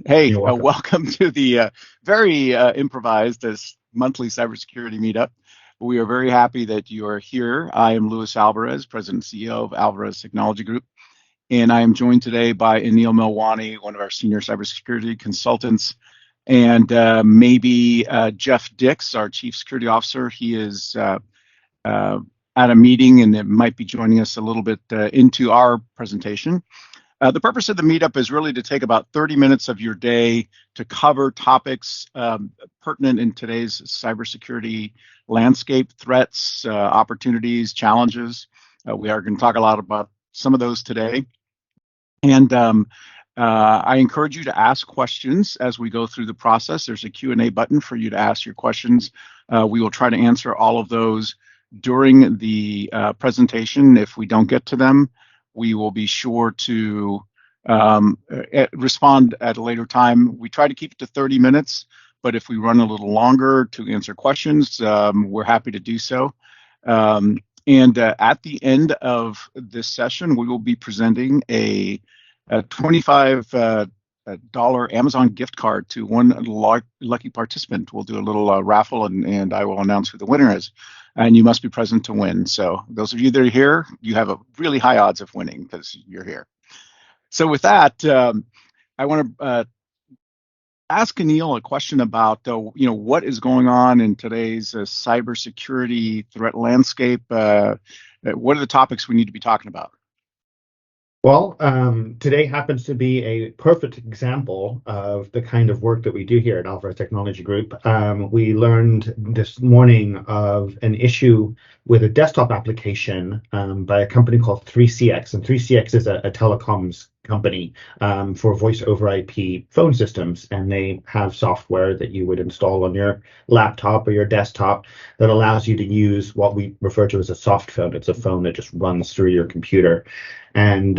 Hey, You're welcome. welcome to the very improvised monthly cybersecurity meetup. We are very happy that you are here. I am Luis Alvarez, President and CEO of Alvarez Technology Group, and I am joined today by Anil Melwani, one of our senior cybersecurity consultants, and maybe Jeff Dix, our Chief Security Officer. He is uh, at a meeting and it might be joining us a little bit into our presentation. The purpose of the meetup is really to take about 30 minutes of your day to cover topics pertinent in today's cybersecurity landscape, threats, opportunities, challenges. We are going to talk a lot about some of those today. And I encourage you to ask questions as we go through the process. There's a Q&A button for you to ask your questions. We will try to answer all of those during the presentation. If we don't get to them, we will be sure to respond at a later time. We try to keep it to 30 minutes, but if we run a little longer to answer questions, we're happy to do so. And at the end of this session, we will be presenting a $25 Amazon gift card to one lucky participant. We'll do a little raffle, and I will announce who the winner is. And you must be present to win. So those of you that are here, you have a really high odds of winning because you're here. So with that, I want to ask Anil a question about what is going on in today's cybersecurity threat landscape. What are the topics we need to be talking about? Well, today happens to be a perfect example of the kind of work that we do here at Alvarez Technology Group. We learned this morning of an issue with a desktop application by a company called 3CX. And 3CX is a telecoms company for voice over IP phone systems. And they have software that you would install on your laptop or your desktop that allows you to use what we refer to as a soft phone. It's a phone that just runs through your computer. And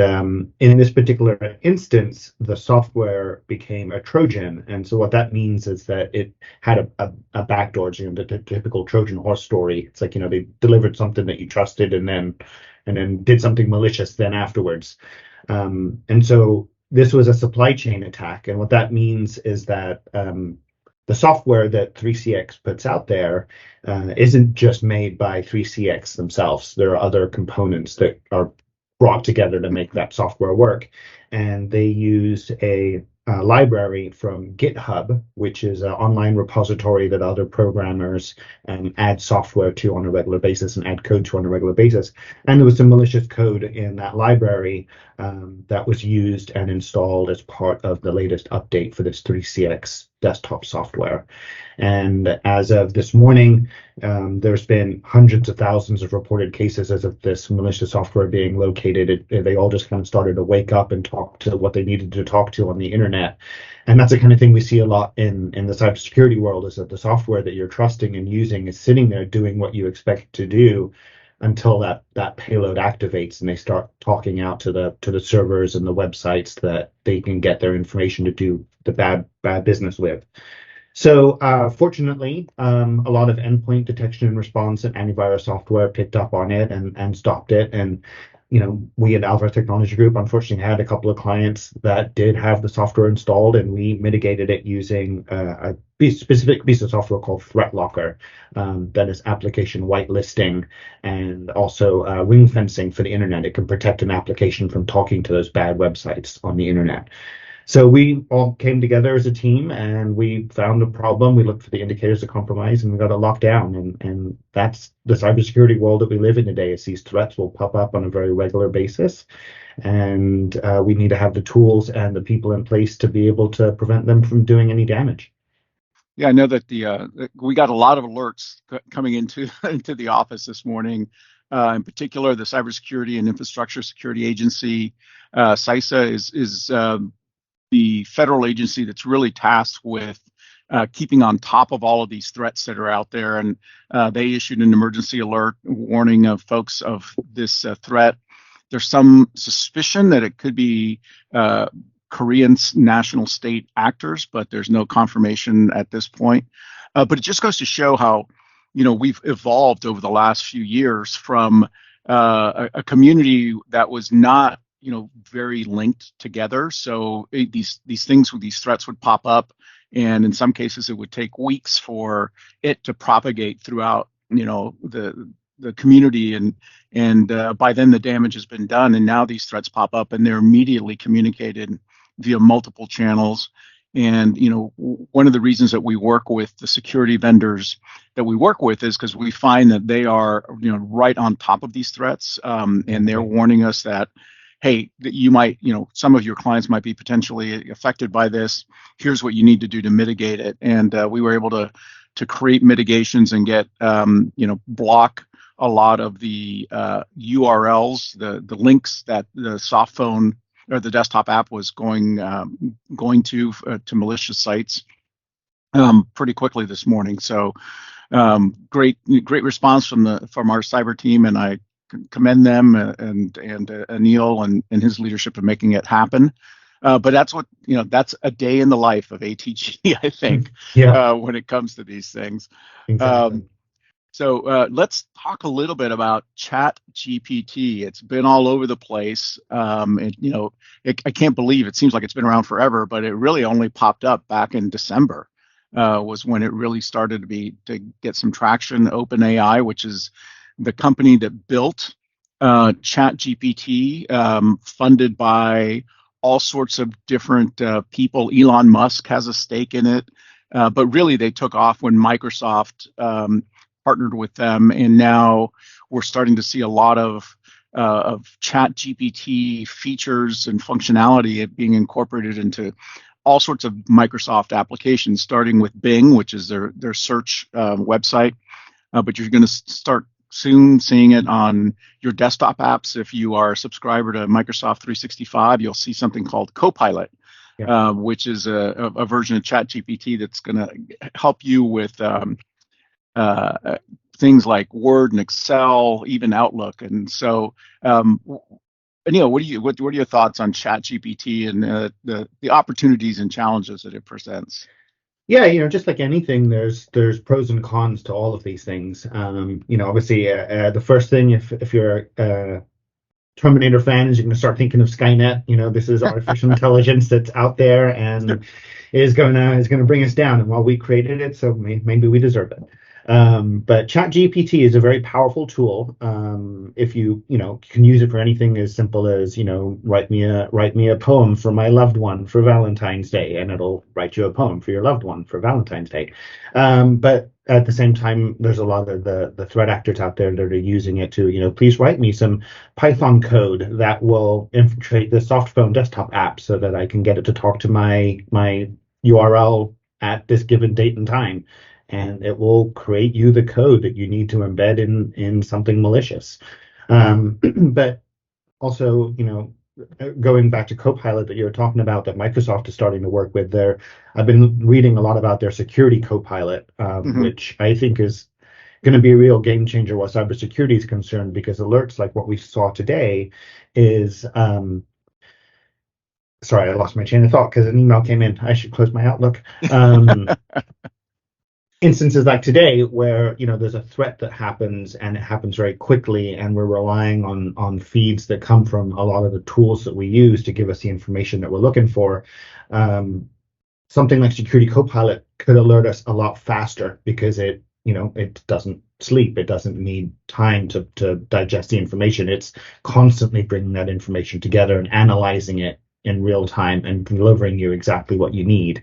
in this particular instance, the software became a Trojan. And so what that means is that it had a backdoor, the typical Trojan horse story. It's like, they delivered something that you trusted and then did something malicious then afterwards. And so this was a supply chain attack. And what that means is that the software that 3CX puts out there isn't just made by 3CX themselves. There are other components that are brought together to make that software work. And they use a library from GitHub, which is an online repository that other programmers add software to on a regular basis and add code to on a regular basis. And there was some malicious code in that library that was used and installed as part of the latest update for this 3CX desktop software. And as of this morning, there's been hundreds of thousands of reported cases as of this malicious software being located. They all just kind of started to wake up and talk to what they needed to talk to on the internet. And that's the kind of thing we see a lot in the cybersecurity world, is that the software that you're trusting and using is sitting there doing what you expect it to do until that payload activates and they start talking out to the servers and the websites that they can get their information to do the bad business with. So fortunately, a lot of endpoint detection and response and antivirus software picked up on it and stopped it. And we at Alvarez Technology Group unfortunately had a couple of clients that did have the software installed, and we mitigated it using a specific piece of software called Threat Locker, that is application whitelisting and also ring fencing for the internet. It can protect an application from talking to those bad websites on the internet. So we all came together as a team and we found a problem. We looked for the indicators of compromise and we got it locked down. And that's the cybersecurity world that we live in today, is these threats will pop up on a very regular basis. And we need to have the tools and the people in place to be able to prevent them from doing any damage. Yeah, I know that we got a lot of alerts coming into into the office this morning. In particular, the Cybersecurity and Infrastructure Security Agency, CISA, is the federal agency that's really tasked with keeping on top of all of these threats that are out there. And they issued an emergency alert warning of folks of this threat. There's some suspicion that it could be Korean national state actors, but there's no confirmation at this point. But it just goes to show how, we've evolved over the last few years from a community that was not very linked together. So these things with these threats would pop up, and in some cases it would take weeks for it to propagate throughout, the community, and by then the damage has been done. And now these threats pop up, and they're immediately communicated via multiple channels. And one of the reasons that we work with the security vendors that we work with is because we find that they are right on top of these threats, and they're Okay. warning us that, hey, that you might, some of your clients might be potentially affected by this. Here's what you need to do to mitigate it. And we were able to create mitigations and get block a lot of the URLs, the links that the soft phone or the desktop app was going to malicious sites pretty quickly this morning. So great response from our cyber team, and I commend them, and Anil and his leadership in making it happen. But that's a day in the life of ATG, I think, Yeah, when it comes to these things. exactly. Um, so let's talk a little bit about Chat GPT. It's been all over the place. I can't believe it seems like it's been around forever, but it really only popped up back in December. Was when it really started to get some traction. OpenAI, which is the company that built Chat GPT, funded by all sorts of different people. Elon Musk has a stake in it, but really they took off when Microsoft partnered with them, and now we're starting to see a lot of Chat GPT features and functionality being incorporated into all sorts of Microsoft applications, starting with Bing, which is their search website. But you're going to start soon seeing it on your desktop apps. If you are a subscriber to Microsoft 365, you'll see something called Copilot, Yeah. which is a version of ChatGPT that's going to help you with uh, things like Word and Excel, even Outlook. And so, Anil, what are your thoughts on ChatGPT and the opportunities and challenges that it presents? Yeah, just like anything, there's pros and cons to all of these things. Obviously, the first thing, if you're a Terminator fan, is you're going to start thinking of Skynet. This is artificial intelligence that's out there and is gonna bring us down. And while we created it, so maybe we deserve it. But ChatGPT is a very powerful tool. If you can use it for anything as simple as write me a poem for my loved one for Valentine's Day, and it'll write you a poem for your loved one for Valentine's Day. But at the same time, there's a lot of the threat actors out there that are using it to, please write me some Python code that will infiltrate the soft phone desktop app so that I can get it to talk to my URL at this given date and time, and it will create you the code that you need to embed in something malicious. But also, going back to Copilot that you were talking about, that Microsoft is starting to work with there. I've been reading a lot about their security Copilot, Hmm. which I think is going to be a real game changer while cybersecurity is concerned, because alerts like what we saw today is sorry, I lost my chain of thought because an email came in. I should close my Outlook. Instances like today where there's a threat that happens and it happens very quickly, and we're relying on feeds that come from a lot of the tools that we use to give us the information that we're looking for. Something like Security Copilot could alert us a lot faster because it doesn't sleep. It doesn't need time to digest the information. It's constantly bringing that information together and analyzing it in real time and delivering you exactly what you need.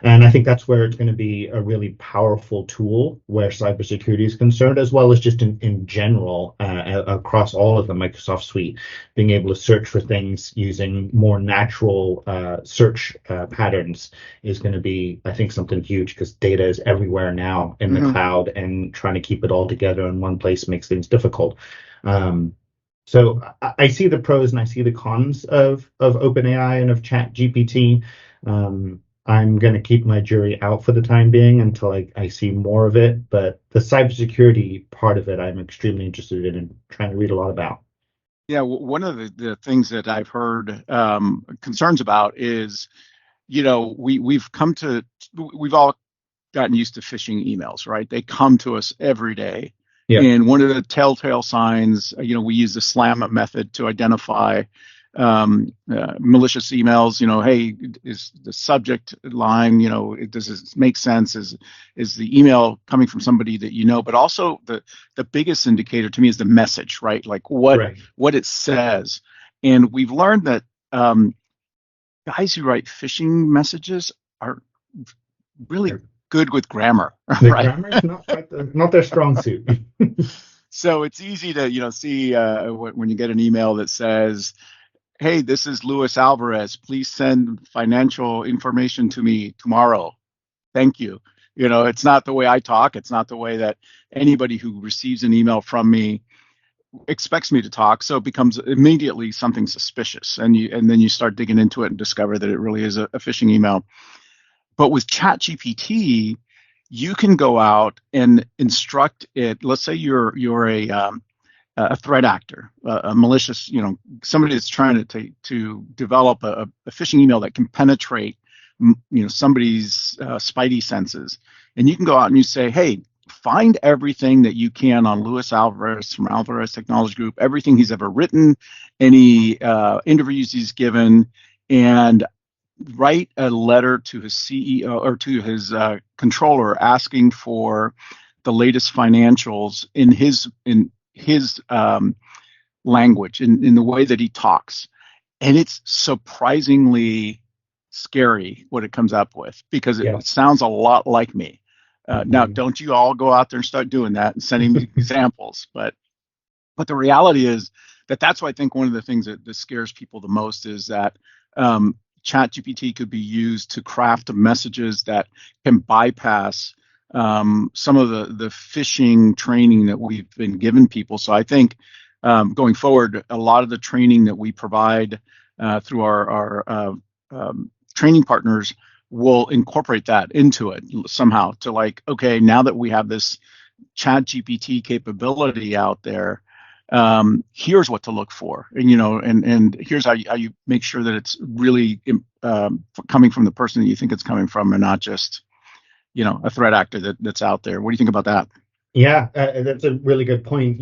And I think that's where it's going to be a really powerful tool where cybersecurity is concerned, as well as just in general, across all of the Microsoft suite, being able to search for things using more natural search patterns is going to be, I think, something huge, because data is everywhere now in the Hmm. cloud, and trying to keep it all together in one place makes things difficult. So I see the pros and I see the cons of OpenAI and of Chat GPT. I'm going to keep my jury out for the time being until I see more of it. But the cybersecurity part of it, I'm extremely interested in and trying to read a lot about. Yeah, one of the things that I've heard concerns about is, we've all gotten used to phishing emails, right? They come to us every day. Yeah. And one of the telltale signs, we use the SLAM method to identify malicious emails. Hey, is the subject line, does this make sense? Is the email coming from somebody that you know? But also the biggest indicator to me is the message, right? Like Right. what it says. And we've learned that guys who write phishing messages are really They're- good with grammar, The right? grammar's not their strong suit. So it's easy to, see when you get an email that says, "Hey, this is Luis Alvarez. Please send financial information to me tomorrow. Thank you." It's not the way I talk. It's not the way that anybody who receives an email from me expects me to talk. So it becomes immediately something suspicious, and then you start digging into it and discover that it really is a phishing email. But with ChatGPT, you can go out and instruct it. Let's say you're a threat actor, a malicious, somebody that's trying to develop a phishing email that can penetrate, somebody's spidey senses, and you can go out and you say, "Hey, find everything that you can on Luis Alvarez from Alvarez Technology Group, everything he's ever written, any interviews he's given, and write a letter to his CEO or to his controller asking for the latest financials in his language, in the way that he talks." And it's surprisingly scary what it comes up with because Yeah. it sounds a lot like me. Now, Mhm. don't you all go out there and start doing that and sending me examples, but the reality is that that's why I think one of the things that scares people the most is that ChatGPT could be used to craft messages that can bypass some of the phishing training that we've been giving people. So I think going forward, a lot of the training that we provide through our training partners will incorporate that into it somehow to like, okay, now that we have this Chat GPT capability out there, here's what to look for, and here's how you make sure that it's really coming from the person that you think it's coming from, and not just a threat actor that's out there. What do you think about that? Yeah, that's a really good point.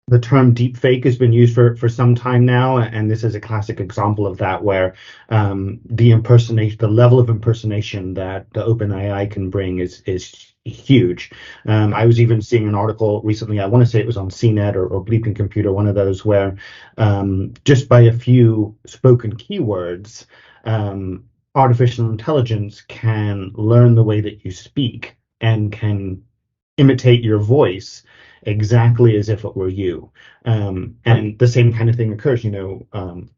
The term deep fake has been used for some time now, and this is a classic example of that, where the level of impersonation that the OpenAI can bring is huge. I was even seeing an article recently. I want to say it was on CNET or Bleeping Computer, one of those, where just by a few spoken keywords, artificial intelligence can learn the way that you speak and can imitate your voice exactly as if it were you. And the same kind of thing occurs. You have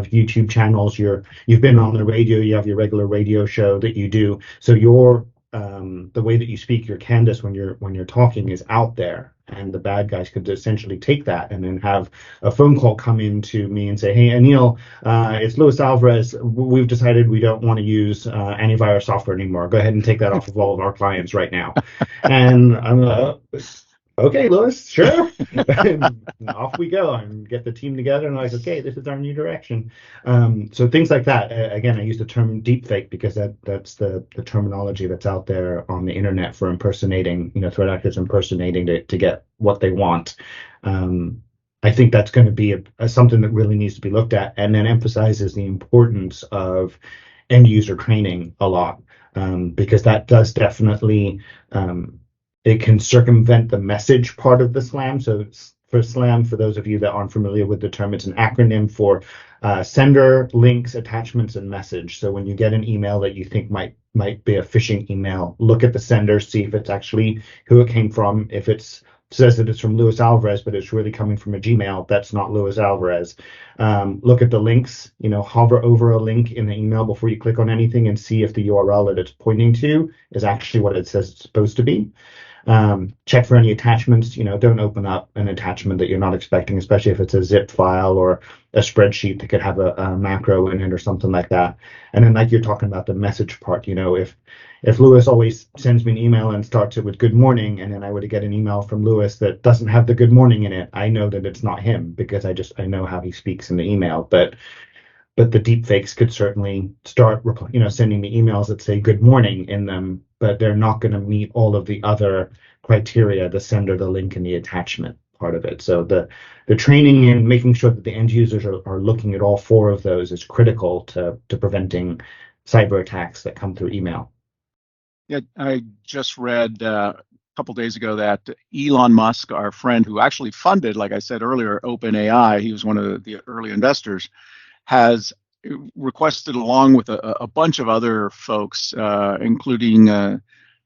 YouTube channels. You've been on the radio. You have your regular radio show that you do. So the way that you speak, your Candace when you're talking is out there. And the bad guys could essentially take that and then have a phone call come in to me and say, "Hey, Anil, it's Luis Alvarez. We've decided we don't want to use antivirus software anymore. Go ahead and take that off of all of our clients right now." And I'm okay, Lewis, sure. And off we go and get the team together and like, okay, this is our new direction. So things like that. Again, I use the term deepfake because that's the terminology that's out there on the internet for impersonating, threat actors impersonating to get what they want. I think that's going to be something that really needs to be looked at, and then emphasizes the importance of end user training a lot, because that does definitely it can circumvent the message part of the SLAM. So for SLAM, for those of you that aren't familiar with the term, it's an acronym for sender, links, attachments, and message. So when you get an email that you think might be a phishing email, look at the sender, see if it's actually who it came from. If it says that it's from Luis Alvarez, but it's really coming from a Gmail, that's not Luis Alvarez. Look at the links, hover over a link in the email before you click on anything and see if the URL that it's pointing to is actually what it says it's supposed to be. Check for any attachments. Don't open up an attachment that you're not expecting, especially if it's a zip file or a spreadsheet that could have a macro in it or something like that. And then, like you're talking about the message part, if Lewis always sends me an email and starts it with "good morning," and then I were to get an email from Lewis that doesn't have the "good morning" in it, I know that it's not him because I know how he speaks in the email. But the deep fakes could certainly start, sending me emails that say "good morning" in them, but they're not going to meet all of the other criteria: the sender, the link, and the attachment. part of it. So the training and making sure that the end users are looking at all four of those is critical to preventing cyber attacks that come through email. Yeah, I just read a couple days ago that Elon Musk, our friend who actually funded, like I said earlier, OpenAI, he was one of the early investors, has requested, along with a bunch of other folks, including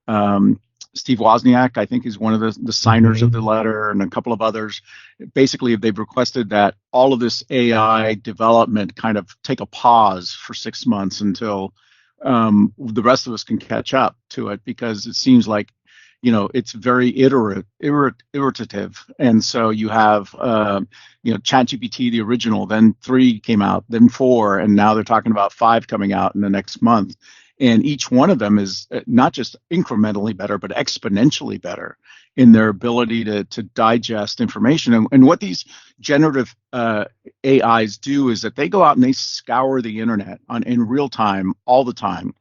um, Steve Wozniak, I think, is one of the signers of the Hmm. letter, and a couple of others. Basically, they've requested that all of this AI development kind of take a pause for 6 months until the rest of us can catch up to it, because it seems like, it's very iterative. And so you have, ChatGPT, the original, then 3 came out, then 4, and now they're talking about 5 coming out in the next month. And each one of them is not just incrementally better, but exponentially better in their ability to digest information. And what these generative AIs do is that they go out and they scour the internet in real time, all the time,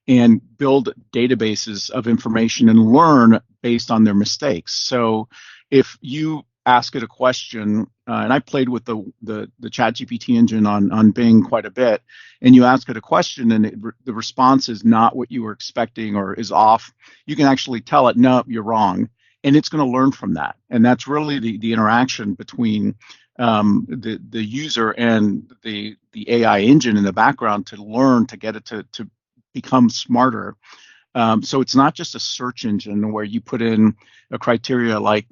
and build databases of information and learn based on their mistakes. So if you ask it a question, and I played with the Chat GPT engine on Bing quite a bit, and you ask it a question and the response is not what you were expecting or is off, you can actually tell it, no, you're wrong. And it's going to learn from that. And that's really the interaction between the user and the AI engine in the background to learn, to get it to become smarter. So it's not just a search engine where you put in a criteria like,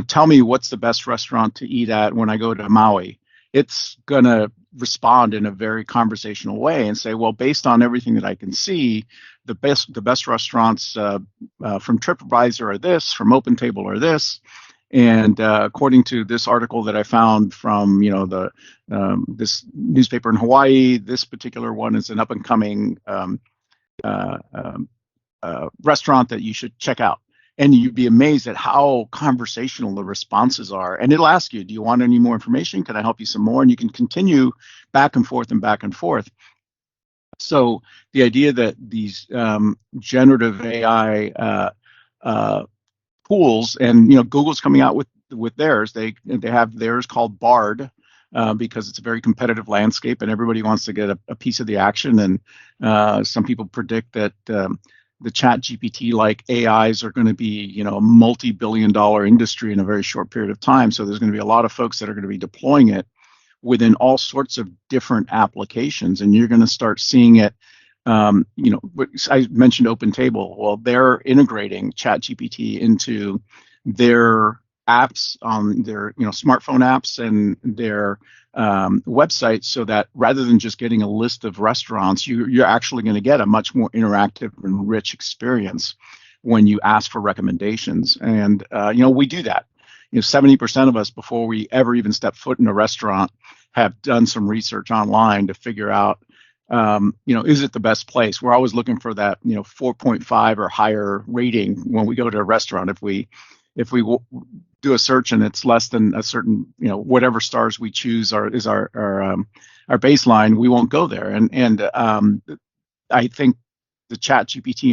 tell me what's the best restaurant to eat at when I go to Maui. It's going to respond in a very conversational way and say, well, based on everything that I can see, the best restaurants from TripAdvisor are this, from OpenTable are this. And according to this article that I found from, this newspaper in Hawaii, this particular one is an up and coming uh, um, restaurant that you should check out. And you'd be amazed at how conversational the responses are. And it'll ask you, do you want any more information? Can I help you some more? And you can continue back and forth and back and forth. So the idea that these generative AI tools, and Google's coming out with theirs. They have theirs called Bard, because it's a very competitive landscape and everybody wants to get a piece of the action. And some people predict that the Chat GPT like AIs are going to be, a multi-billion-dollar industry in a very short period of time. So there's going to be a lot of folks that are going to be deploying it within all sorts of different applications, and you're going to start seeing it. I mentioned OpenTable. Well, they're integrating ChatGPT into their apps on their, smartphone apps and their websites, so that rather than just getting a list of restaurants, you're actually going to get a much more interactive and rich experience when you ask for recommendations. And we do that. 70% of us, before we ever even step foot in a restaurant, have done some research online to figure out, is it the best place? We're always looking for that, 4.5 or higher rating when we go to a restaurant. If we do a search and it's less than a certain, whatever stars we choose is our baseline, we won't go there. And I think the Chat GPT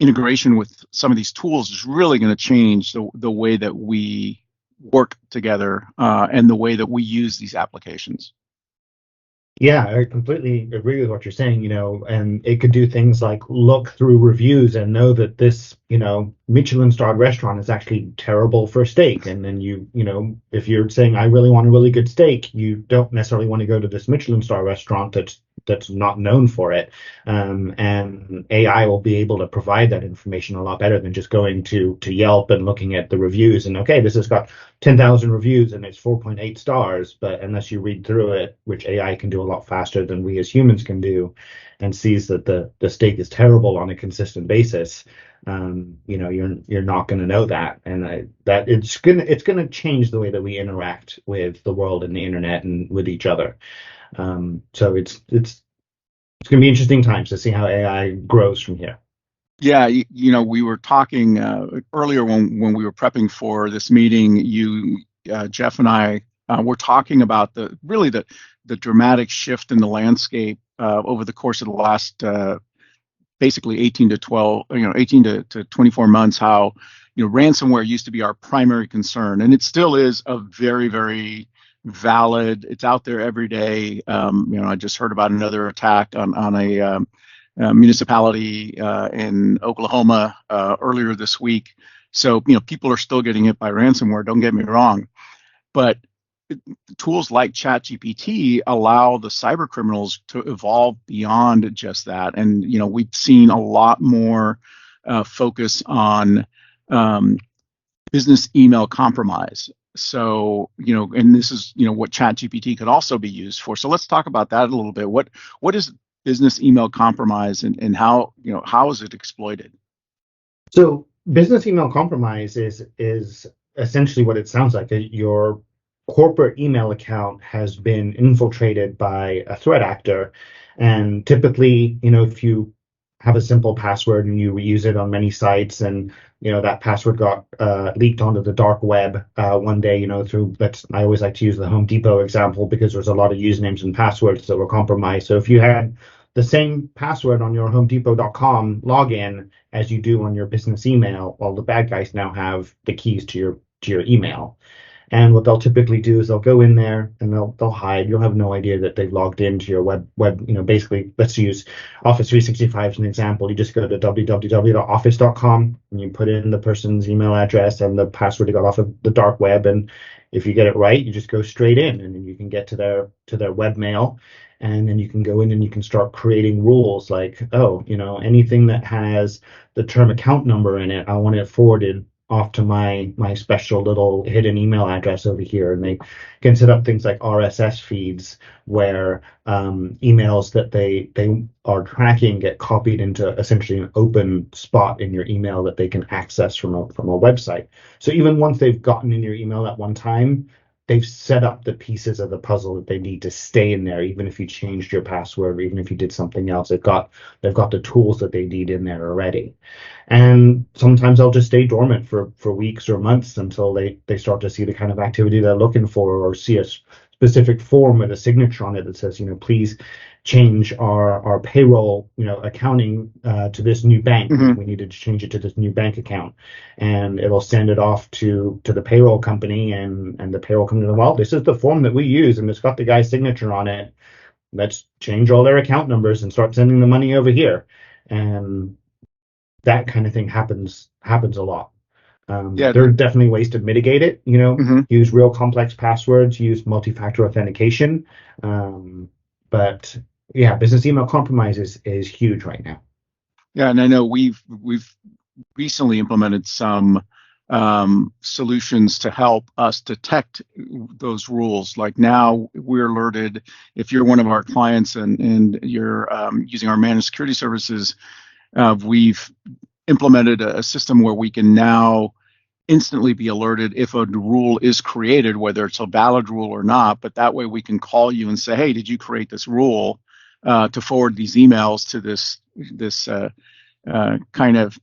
integration with some of these tools is really going to change the way that we work together, and the way that we use these applications. Yeah, I completely agree with what you're saying, and it could do things like look through reviews and know that this, Michelin starred restaurant is actually terrible for steak. And then if you're saying I really want a really good steak, you don't necessarily want to go to this Michelin star restaurant that's not known for it. And AI will be able to provide that information a lot better than just going to Yelp and looking at the reviews and, okay, this has got 10,000 reviews and it's 4.8 stars, but unless you read through it, which AI can do a lot faster than we as humans can do, and sees that the steak is terrible on a consistent basis, you're not going to know that. And that it's gonna change the way that we interact with the world and the internet and with each other. So it's going to be interesting times to see how AI grows from here. Yeah, we were talking earlier when we were prepping for this meeting. Jeff, and I were talking about the dramatic shift in the landscape over the course of the last basically 18 to 12, 18 to 24 months. How ransomware used to be our primary concern, and it still is a very, very valid. It's out there every day. I just heard about another attack on a municipality in Oklahoma earlier this week. So, people are still getting hit by ransomware. Don't get me wrong, but tools like ChatGPT allow the cyber criminals to evolve beyond just that. And, we've seen a lot more focus on um, business email compromise. So, and this is, what ChatGPT could also be used for. So let's talk about that a little bit. What is business email compromise, and how is it exploited? So business email compromise is essentially what it sounds like. Your corporate email account has been infiltrated by a threat actor, and typically, if you have a simple password and you reuse it on many sites, and that password got leaked onto the dark web one day, through that's I always like to use the Home Depot example because there's a lot of usernames and passwords that were compromised. So if you had the same password on your homedepot.com login as you do on your business email, well, the bad guys now have the keys to your email. And what they'll typically do is they'll go in there and they'll hide. You'll have no idea that they've logged into your web. Basically, let's use Office 365 as an example. You just go to www.office.com and you put in the person's email address and the password they got off of the dark web. And if you get it right, you just go straight in and then you can get to their webmail. And then you can go in and you can start creating rules like, oh, anything that has the term account number in it, I want it forwarded off to my special little hidden email address over here. And they can set up things like RSS feeds where emails that they are tracking get copied into essentially an open spot in your email that they can access from a website. So even once they've gotten in your email at one time, they've set up the pieces of the puzzle that they need to stay in there, even if you changed your password, or even if you did something else. They've got the tools that they need in there already. And sometimes they'll just stay dormant for weeks or months until they start to see the kind of activity they're looking for, or see a specific form with a signature on it that says, please change our payroll, accounting to this new bank. Mm-hmm. We needed to change it to this new bank account, and it'll send it off to the payroll company, and the payroll company, well, this is the form that we use, and it's got the guy's signature on it. Let's change all their account numbers and start sending the money over here. And that kind of thing happens a lot. Yeah. There are definitely ways to mitigate it. Mm-hmm. Use real complex passwords, use multi-factor authentication. But yeah, business email compromise is huge right now. Yeah, and I know we've recently implemented some solutions to help us detect those rules. Like now, we're alerted if you're one of our clients and you're using our managed security services. We've implemented a system where we can now instantly be alerted if a rule is created, whether it's a valid rule or not. But that way, we can call you and say, "Hey, did you create this rule to forward these emails to this kind of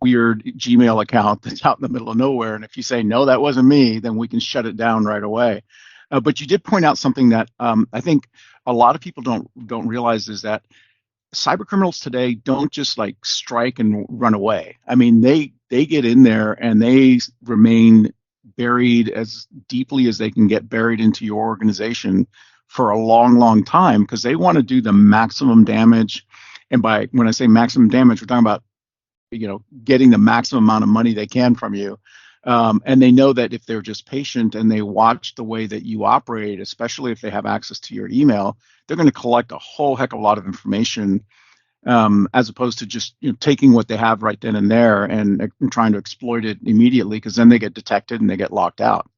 weird Gmail account that's out in the middle of nowhere?" And if you say, "No, that wasn't me," then we can shut it down right away. But you did point out something that I think a lot of people don't realize, is that cyber criminals today don't just like strike and run away. I mean, they get in there and they remain buried as deeply as they can get buried into your organization for a long, long time, because they want to do the maximum damage. And when I say maximum damage, we're talking about getting the maximum amount of money they can from you. And they know that if they're just patient and they watch the way that you operate, especially if they have access to your email, they're going to collect a whole heck of a lot of information, as opposed to just taking what they have right then and there and trying to exploit it immediately, because then they get detected and they get locked out.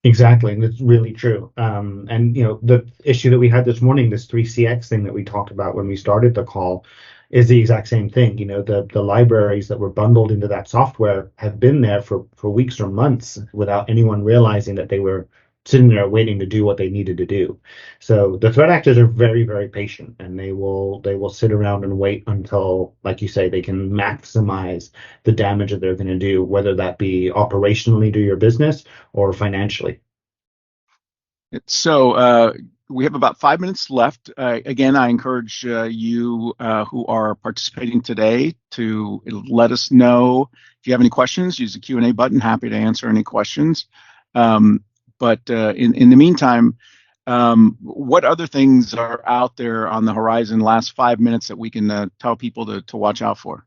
Exactly, and it's really true. And the issue that we had this morning, this 3CX thing that we talked about when we started the call, is the exact same thing. The libraries that were bundled into that software have been there for weeks or months without anyone realizing that they were sitting there waiting to do what they needed to do. So the threat actors are very, very patient, and they will sit around and wait until, like you say, they can maximize the damage that they're going to do, whether that be operationally to your business or financially. So we have about 5 minutes left. Again, I encourage you who are participating today to let us know if you have any questions. Use the Q&A button. Happy to answer any questions. Um, but in the meantime, what other things are out there on the horizon? Last 5 minutes that we can tell people to watch out for.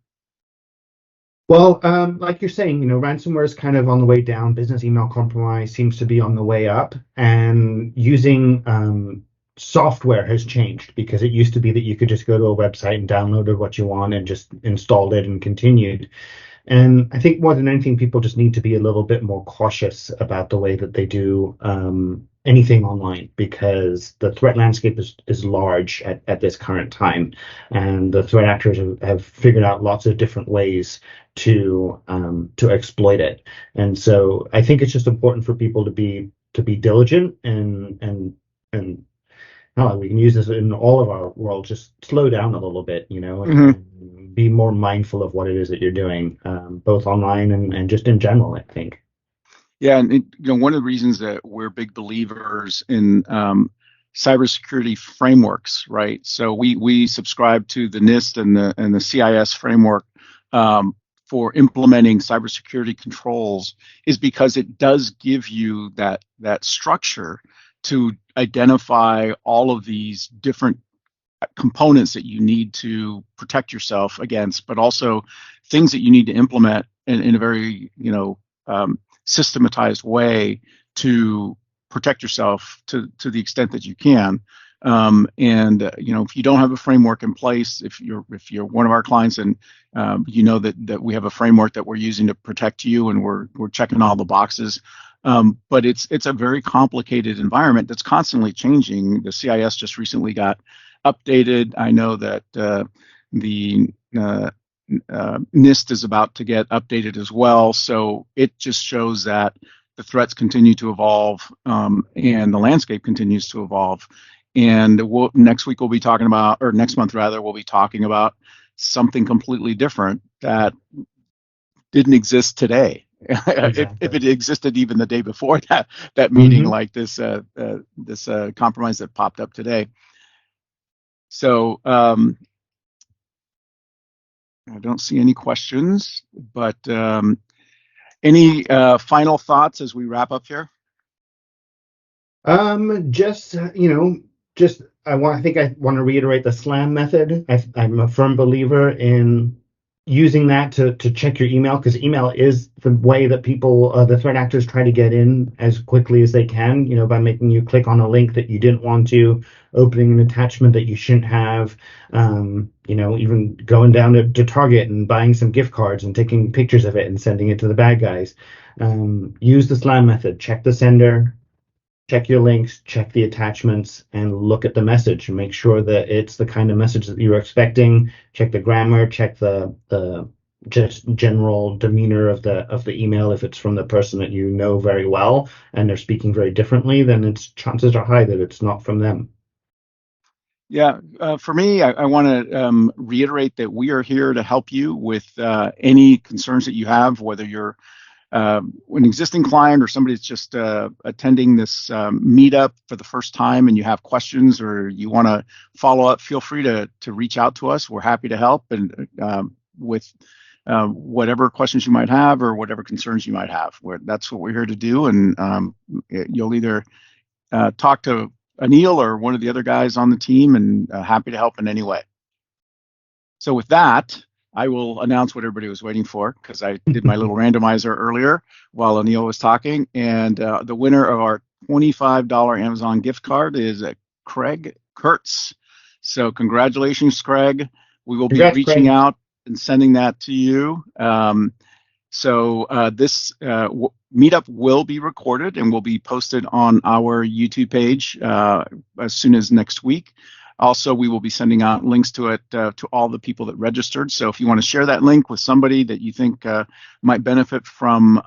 Well, like you're saying, ransomware is kind of on the way down. Business email compromise seems to be on the way up, and using software has changed because it used to be that you could just go to a website and downloaded what you want and just installed it and continued. And I think more than anything, people just need to be a little bit more cautious about the way that they do anything online because the threat landscape is large at this current time. And the threat actors have figured out lots of different ways to exploit it. And so I think it's just important for people to be diligent and we can use this in all of our world. Just slow down a little bit, Mhm. and be more mindful of what it is that you're doing, both online and just in general, I think. Yeah, and one of the reasons that we're big believers in cybersecurity frameworks, right? So we subscribe to the NIST and the CIS framework for implementing cybersecurity controls, is because it does give you that structure to identify all of these different components that you need to protect yourself against, but also things that you need to implement in a very, systematized way to protect yourself to the extent that you can. If you don't have a framework in place, if you're one of our clients and that we have a framework that we're using to protect you and we're checking all the boxes. But it's a very complicated environment that's constantly changing. The CIS just recently got updated. I know that the NIST is about to get updated as well. So it just shows that the threats continue to evolve, and the landscape continues to evolve. And next week we'll be talking about, or next month rather, we'll be talking about something completely different that didn't exist today. If Exactly. it existed even the day before that meeting, Hmm. like this compromise that popped up today. So I don't see any questions, but any final thoughts as we wrap up here? Just just I think I want to reiterate the SLAM method. I'm a firm believer in using that to check your email because email is the way that people, the threat actors, try to get in as quickly as they can. By making you click on a link that you didn't want to, opening an attachment that you shouldn't have. Even going down to Target and buying some gift cards and taking pictures of it and sending it to the bad guys. Use the SLAM method. Check the sender, check your links, check the attachments, and look at the message and make sure that it's the kind of message that you're expecting. Check the grammar, check the just general demeanor of the email. If it's from the person that you know very well and they're speaking very differently, then it's chances are high that it's not from them. Yeah, for me, I want to reiterate that we are here to help you with any concerns that you have, whether you're an existing client or somebody that's just attending this meetup for the first time and you have questions or you want to follow up. Feel free to reach out to us. We're happy to help and with whatever questions you might have or whatever concerns you might have. That's what we're here to do, and you'll either talk to Anil or one of the other guys on the team, and happy to help in any way. So with that, I will announce what everybody was waiting for because I did my little randomizer earlier while Anil was talking. And the winner of our $25 Amazon gift card is Craig Kurtz. So congratulations, Craig. We will be Congrats, reaching Craig. out and sending that to you. This meetup will be recorded and will be posted on our YouTube page as soon as next week. Also, we will be sending out links to it to all the people that registered. So if you want to share that link with somebody that you think might benefit from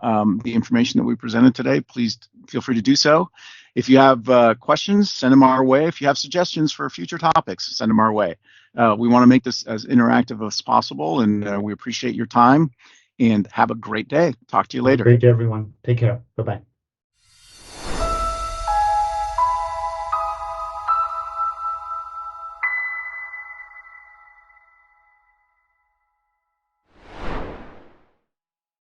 the information that we presented today, please feel free to do so. If you have questions, send them our way. If you have suggestions for future topics, send them our way. We want to make this as interactive as possible, and we appreciate your time. And have a great day. Talk to you Have a later. great day, everyone. Take care. Bye bye.